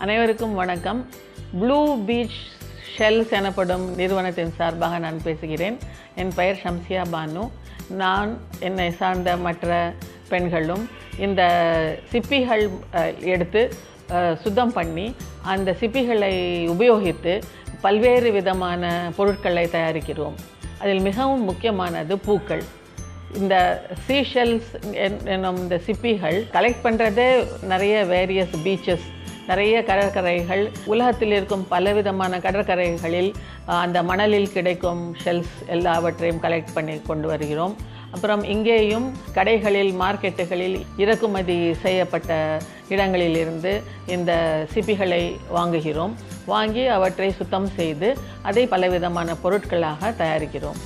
அனைவருக்கும் வணக்கம். Blue beach shells எனப்படும் நிறுவனத்தின் சார்பாக நான் பேசுகிறேன். என் பெயர் ஷம்சியா பானு. நான் என்னை சார்ந்த மற்ற பெண்களும் இந்த சிப்பிகள் எடுத்து சுத்தம் பண்ணி அந்த சிப்பிகளை உபயோகித்து பல்வேறு விதமான பொருட்களை தயாரிக்கிறோம். அதில் மிகவும் முக்கியமானது பூக்கள். இந்த சீஷெல்ஸ் என்னும் இந்த சிப்பிகள் கலெக்ட் பண்ணுறதே நிறைய வேரியஸ் பீச்சஸ், நிறைய கடற்கரைகள், உலகத்தில் இருக்கும் பலவிதமான கடற்கரைகளில் அந்த மணலில் கிடைக்கும் ஷெல்ஸ் எல்லாவற்றையும் கலெக்ட் பண்ணி கொண்டு வருகிறோம். அப்புறம் இங்கேயும் கடைகளில், மார்க்கெட்டுகளில் இறக்குமதி செய்யப்பட்ட இடங்களிலிருந்து இந்த சிப்பிகளை வாங்குகிறோம். வாங்கி அவற்றை சுத்தம் செய்து அதை பலவிதமான பொருட்களாக தயாரிக்கிறோம்.